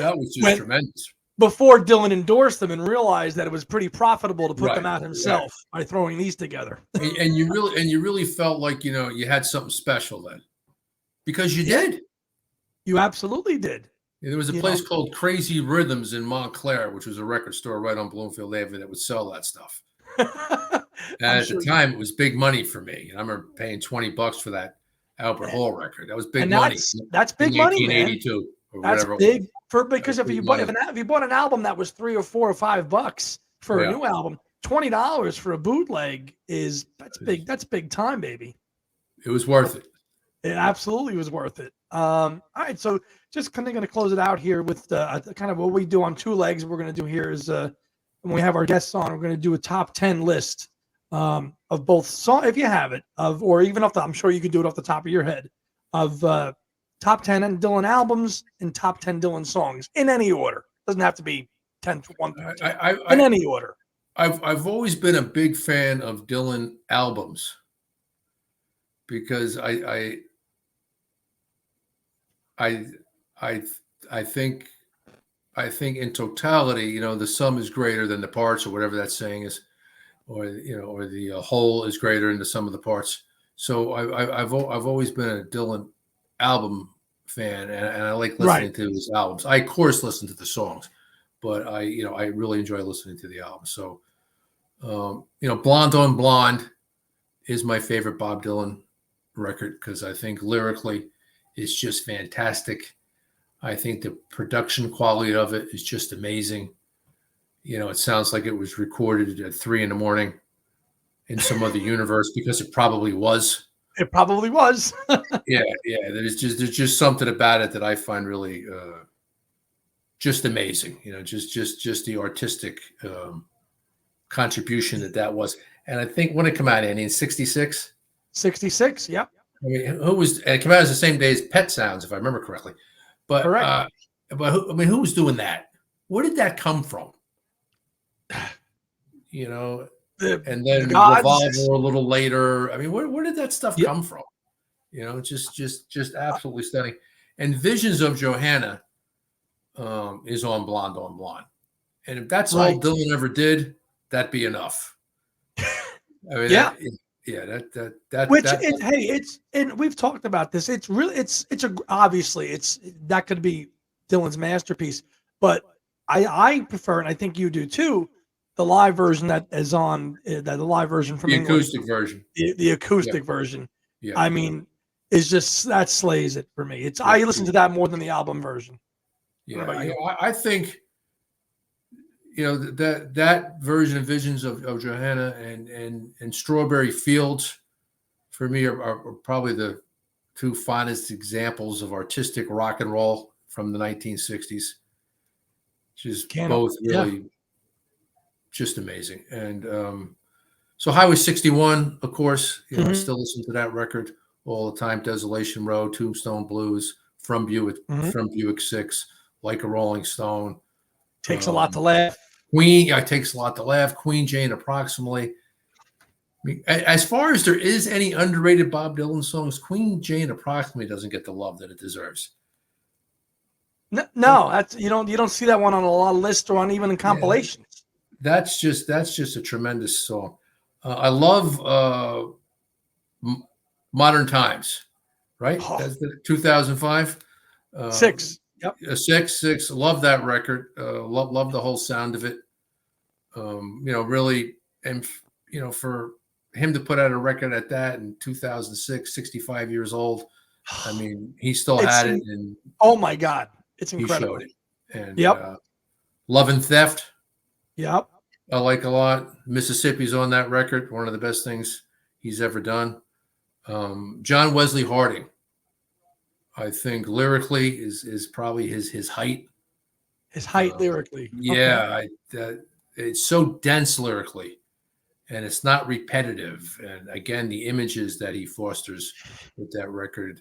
That was just when tremendous. before Dylan endorsed them and realized that it was pretty profitable to put them Right, out right. himself by throwing these together. And you really felt like you had something special then because you Yeah, did. you absolutely did. There was a You place know, called Crazy Rhythms in Montclair, which was a record store right on Bloomfield Avenue that would sell that stuff. And I'm at the sure time, it was big money for me. I remember paying $20 for that Albert you. Hall record. That was big And money that's in big money, man. 1982 or That's whatever it was. big for That was because big money. if you bought an album that was $3 or $4 or $5 for a Yeah, new album, $20 for a bootleg that's big time, baby. it was worth it. It absolutely was worth it. All right, so just kind of going to close it out here with kind of what we do on two legs. We're going to do here is when we have our guests on, we're going to do a top 10 list of both song if you have it of or even off the I'm sure you could do it off the top of your head of top 10 and Dylan albums and top 10 Dylan songs in any order. Doesn't have to be 10 to 1 through 10 in any order. I've always been a big fan of Dylan albums because I I think in totality, the sum is greater than the parts, or whatever that saying is, or the whole is greater than the sum of the parts. So I've always been a Dylan album fan, and I like listening Right. to his albums. I of course listen to the songs, but I really enjoy listening to the album. So Blonde on Blonde is my favorite Bob Dylan record because I think lyrically it's just fantastic. I think the production quality of it is just amazing. It sounds like it was recorded at 3 a.m. in some other universe because it probably was. It probably was. Yeah, yeah. There's just something about it that I find really just amazing. Just the artistic contribution that was. And I think when it came out, Andy, in '66. 66, yep. I mean, it came out as the same day as Pet Sounds, if I remember correctly. But Correct. who was doing that? Where did that come from? And then the gods. Revolver a little later. I mean, where did that stuff Yep. come from? Just absolutely stunning. And Visions of Johanna is on Blonde on Blonde. And if that's all Dylan ever did, that'd be enough. I mean, yeah. And we've talked about this. It's really obviously that could be Dylan's masterpiece, but I prefer, and I think you do too, the live version that is on the live version from the England, acoustic version. the acoustic version. Yeah. I mean, is just that slays it for me. I listen to that more than the album version. Yeah, I think that version of Visions of Johanna and Strawberry Fields for me are probably the two finest examples of artistic rock and roll from the 1960s. Just both really just amazing. And so Highway 61, of course, I still listen to that record all the time. Desolation Row, Tombstone Blues, From Buick 6, Like a Rolling Stone. Takes a lot to laugh. Queen, it takes a lot to laugh. Queen Jane, approximately. I mean, as far as there is any underrated Bob Dylan songs, Queen Jane approximately doesn't get the love that it deserves. No, that's you don't see that one on a lot of lists or on even in Yeah, compilations. that's just a tremendous song. I love Modern Times, right? Oh, That's the 2005. Uh, 6. Yep. six. Love that record. Love the whole sound of it. Really, and for him to put out a record at that in 2006, 65 years old. I mean, he still It's had it, and oh my God, it's he showed incredible. it. And Yep. Love and Theft, Yep. I like a lot. Mississippi's on that record, one of the best things he's ever done. John Wesley Harding, I think lyrically is probably his height. His height lyrically. Okay. Yeah, it's so dense lyrically, and it's not repetitive. And again, the images that he fosters with that record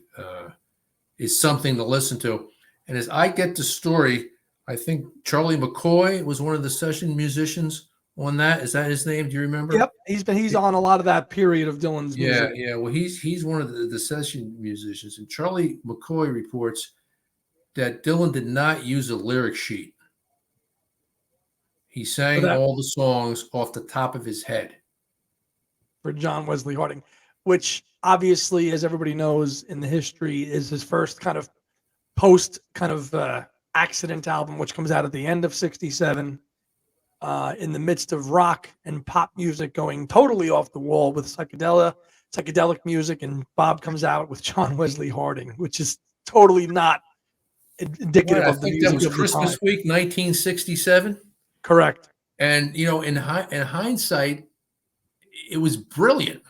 is something to listen to. And as I get the story, I think Charlie McCoy was one of the session musicians on that. Is that his name? Do you remember? Yep. He's on a lot of that period of Dylan's Yeah, music. yeah. Well, he's one of the session musicians, and Charlie McCoy reports that Dylan did not use a lyric sheet. He For sang that all the songs off the top of his head. for John Wesley Harding, which obviously, as everybody knows in the history, is his first kind of post kind of accident album, which comes out at the end of '67, in the midst of rock and pop music going totally off the wall with psychedelic music, and Bob comes out with John Wesley Harding, which is totally not Right, indicative I of the think that music was of the time. Christmas week, 1967. Correct. And in hindsight, it was brilliant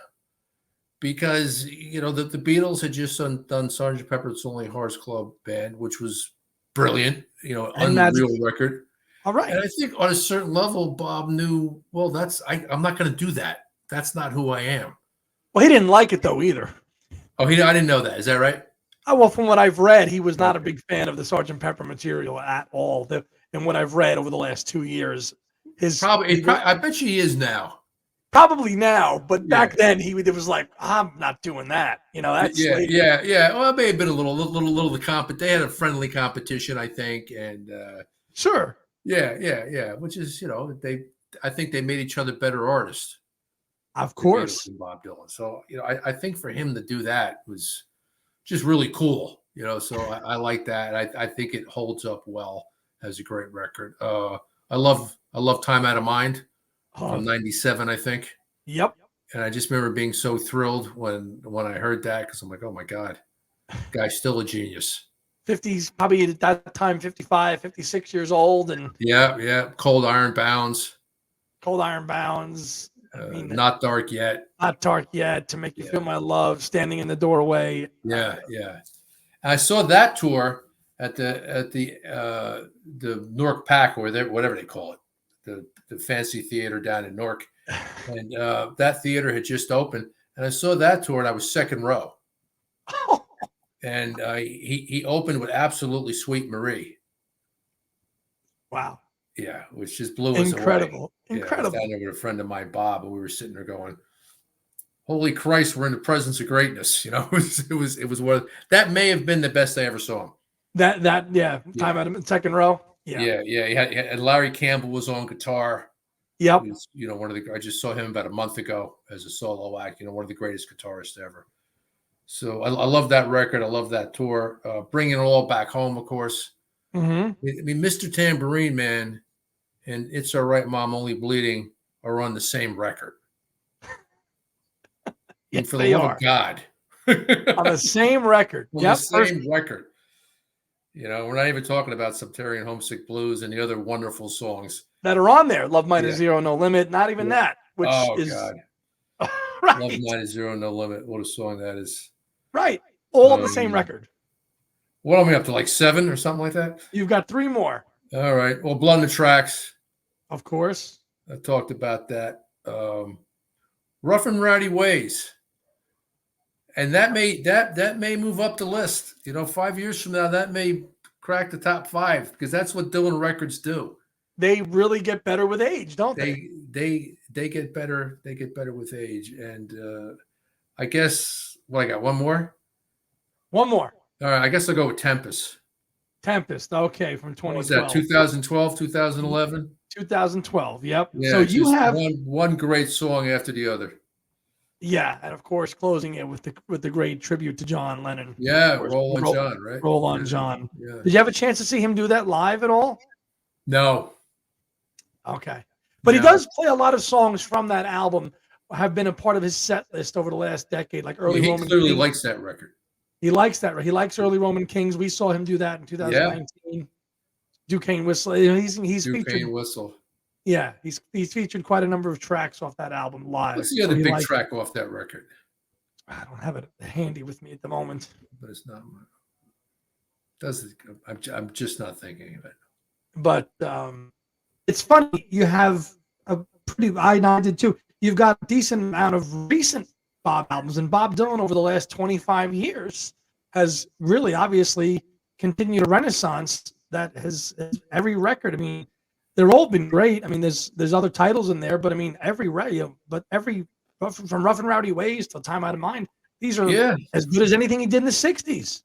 because the Beatles had just done Sgt. Pepper's Lonely Hearts Club Band, which was brilliant, And Magic. unreal record. All right. And I think on a certain level, Bob knew, well, I'm not going to do that. That's not who I am. Well, he didn't like it though either. Oh, I didn't know that. Is that right? Well, from what I've read, he was not a Okay. big fan of the Sgt. Pepper material at all. And what I've read over the last 2 years, I bet you he is now. probably now, but Yeah. back then it was like, I'm not doing that. That's Yeah, later. yeah. Well, it may have been a little the they had a friendly competition, I think, and Sure. yeah. Which is, I think they made each other better artists, Of the Beatles course. and Bob Dylan. So, I think for him to do that was just really cool. So I like that. I think it holds up well as a great record. I love Time Out of Mind from '97, I think. Yep. And I just remember being so thrilled when I heard that, because I'm like, oh my God, guy's still a genius. 50s, probably at that time, 55, 56 years old, and Yeah. Cold Iron Bounds. Cold Iron Bounds. I mean, Not Dark Yet. Not Dark Yet, To Make You Feel My Love, Standing in the Doorway. Yeah. I saw that tour at the Newark Pack, or whatever they call it, the fancy theater down in Newark, and that theater had just opened, and I saw that tour, and I was second row, and he opened with Absolutely Sweet Marie. Wow. Yeah, which just blew us away. Incredible. Yeah, I was down there with a friend of mine, Bob, and we were sitting there going, "Holy Christ, we're in the presence of greatness!" It was one that may have been the best I ever saw him. Time out of second row. Yeah. He had and Larry Campbell was on guitar. Yep. He was, I just saw him about a month ago as a solo act. One of the greatest guitarists ever. So I love that record. I love that tour. Bringing it all back home, of course. Mm-hmm. I mean, Mr. Tambourine Man and It's All Right, Mom, Only Bleeding are on the same record. Yes, for the love of God. On the same record. On the same record. We're not even talking about Subterranean Homesick Blues and the other wonderful songs that are on there. Love Mine is Zero, No Limit. Not even that. Which is God. Right. Love Mine is Zero, No Limit. What a song that is. Right. All on the same record. What am I up to, like 7 or something like that? You've got 3 more. All right. Well, Blood on the Tracks. Of course. I talked about that. Rough and Rowdy Ways. And that may move up the list. 5 years from now, that may crack the top 5, because that's what Dylan records do. they really get better with age, don't they? They get better. They get better with age, and I guess I got one more. One more. All right, I guess I'll go with Tempest. Tempest. Okay, from What was that? 2012. 2012, 2011. 2012. Yep. So Yeah, you just have, one great song after the other. yeah, and of course closing it with the great tribute to John Lennon. Yeah, Of course, Roll on John, right? Roll on Yeah, John. yeah. Did you have a chance to see him do that live at all? No, Okay. But he no. does play a lot of songs from that album, have been a part of his set list over the last decade, like early He Roman clearly Kings. likes that record. He likes that. He likes early Roman Kings. We saw him do that in Yeah, 2019. Duquesne Whistle. He's featured. Duquesne Whistle. Yeah, he's featured quite a number of tracks off that album live. What's the other he big likes it. track off that record? I don't have it handy with me at the moment. But it's not. I'm just not thinking of it. But it's funny. You have a pretty. I did too. You've got a decent amount of recent Bob albums, and Bob Dylan over the last 25 years has really obviously continued a renaissance that has every record. I mean, they're all been great. I mean, there's other titles in there, but I mean, every from Rough and Rowdy Ways till Time Out of Mind, these are as good as anything he did in the 60s.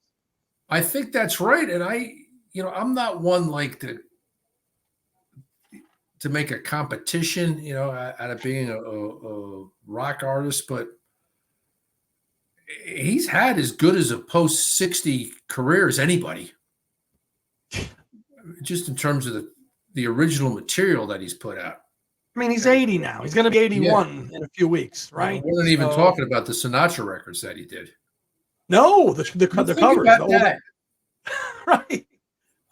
I think that's right. And I'm not one like to make a competition, out of being a rock artist, but he's had as good as a post 60 career as anybody. Just in terms of the original material that he's put out. I mean, he's 80 now. He's going to be 81 in a few weeks, right? We weren't even talking about the Sinatra records that he did. No, the covers. About that. Right.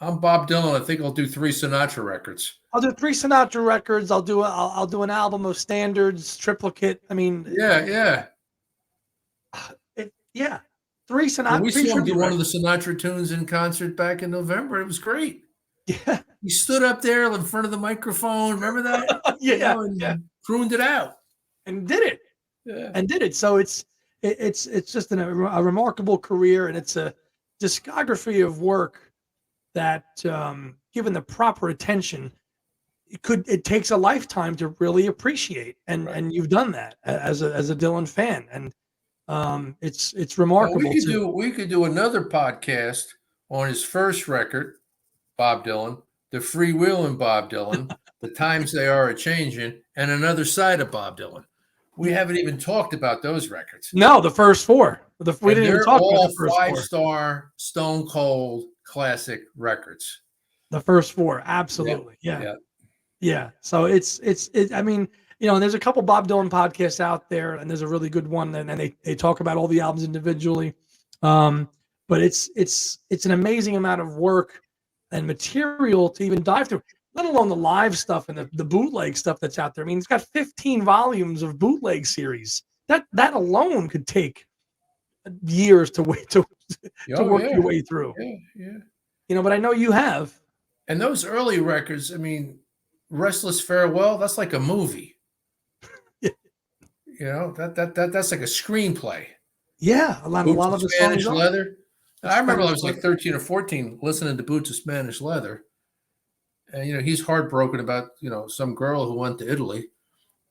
I'm Bob Dylan. I think I'll do 3 Sinatra records. I'll do 3 Sinatra records. I'll do an album of standards, triplicate. I mean, yeah. 3 Sinatra. We saw him do one of the Sinatra tunes in concert back in November. It was great. Yeah. He stood up there in front of the microphone. Remember that? Yeah. Crooned it out. And did it. Yeah. And did it. So it's just a remarkable career, and it's a discography of work that, given the proper attention, it takes a lifetime to really appreciate. And you've done that as a Dylan fan. And it's remarkable. We could do another podcast on his first record, Bob Dylan, the freewheeling Bob Dylan, the times they are a-changing, and another side of Bob Dylan. We haven't even talked about those records. No, the first 4. We didn't even talk about the first 4. 5-star Stone Cold classic records. The first 4, absolutely. Yeah. So it's I mean, there's a couple Bob Dylan podcasts out there, and there's a really good one, and they talk about all the albums individually. But it's an amazing amount of work and material to even dive through, let alone the live stuff and the bootleg stuff that's out there. I mean, it's got 15 volumes of bootleg series. That alone could take years to work your way through. Yeah. But I know you have. And those early records, I mean, Restless Farewell, that's like a movie. That's like a screenplay. Yeah, a lot of the Spanish songs Leather. I remember I was like 13 or 14 listening to Boots of Spanish Leather. And, he's heartbroken about, some girl who went to Italy.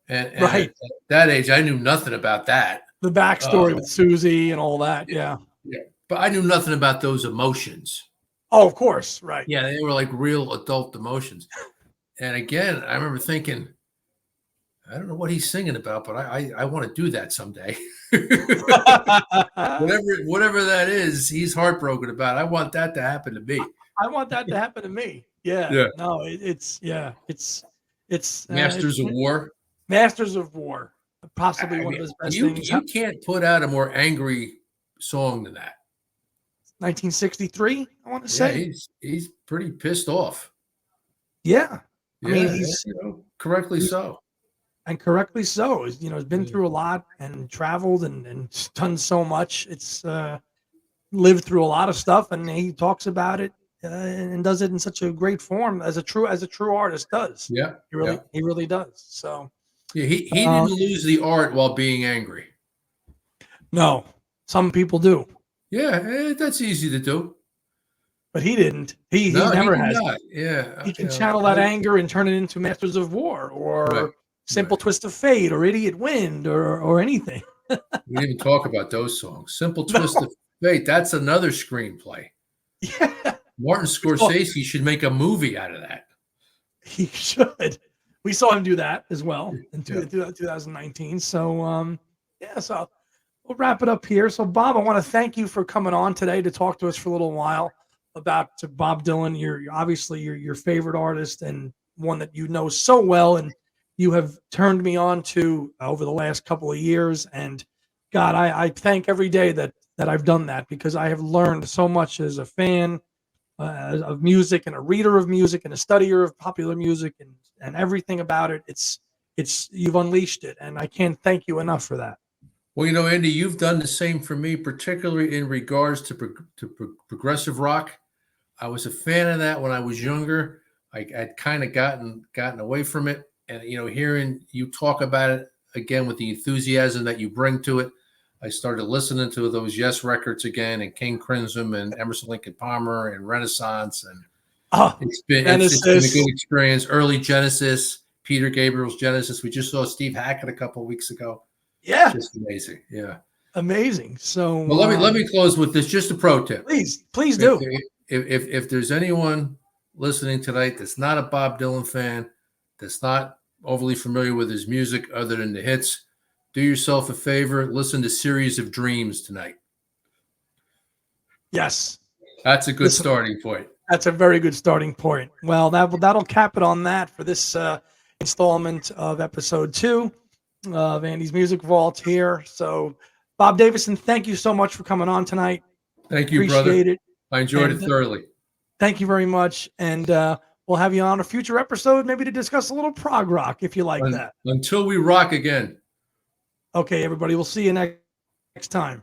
And at that age, I knew nothing about that. The backstory with Susie and all that. Yeah. But I knew nothing about those emotions. Oh, of course. Right. Yeah, they were like real adult emotions. And again, I remember thinking, I don't know what he's singing about, but I want to do that someday. whatever that is, he's heartbroken about. I want that to happen to me. I want that to happen to me. Yeah. No, it's Masters of War. Masters of War, possibly one of his best things. You can't put out a more angry song than that. 1963, I want to say. He's pretty pissed off. Yeah. I mean, he's correctly so. And correctly so. He's been through a lot and traveled and done so much. It's lived through a lot of stuff, and he talks about it and does it in such a great form as a true artist does. Yeah. He really does. So he didn't lose the art while being angry. No, some people do. Yeah, that's easy to do. but he didn't. He No, he never did has. not. Yeah, He can channel that anger and turn it into Masters of War or right, Simple right. Twist of Fate or Idiot Wind or anything. We didn't even talk about those songs. Simple Twist No. of Fate. That's another screenplay. Yeah. Martin Scorsese should make a movie out of that. He should. We saw him do that as well in Yeah. 2019. So, yeah, so we'll wrap it up here. So, Bob, I want to thank you for coming on today to talk to us for a little while about Bob Dylan. You're obviously your favorite artist and one that you know so well, and you have turned me on to over the last couple of years. And God, I thank every day that I've done that because I have learned so much as a fan of music and a reader of music and a studier of popular music and everything about it. It's you've unleashed it, and I can't thank you enough for that. Well, Andy, you've done the same for me, particularly in regards to progressive rock. I was a fan of that when I was younger. I'd kind of gotten away from it, and hearing you talk about it again with the enthusiasm that you bring to it, I started listening to those Yes records again, and King Crimson, and Emerson, Lake and Palmer, and Renaissance, and it's been a good experience. Early Genesis, Peter Gabriel's Genesis. We just saw Steve Hackett a couple of weeks ago. Yeah, just amazing. Yeah, amazing. So, well, let me close with this. Just a pro tip. Please do. If there's anyone listening tonight that's not a Bob Dylan fan, that's not overly familiar with his music other than the hits, do yourself a favor. Listen to Series of Dreams tonight. Yes, that's a good starting point. That's a very good starting point. Well, that'll cap it on that for this installment of episode 2 of Andy's Music Vault here. So, Bob Davison, thank you so much for coming on tonight. Thank you, Appreciate brother. it. I enjoyed it thoroughly. Thank you very much. And we'll have you on a future episode, maybe to discuss a little prog rock, if you like that. Until we rock again. Okay, everybody. We'll see you next time.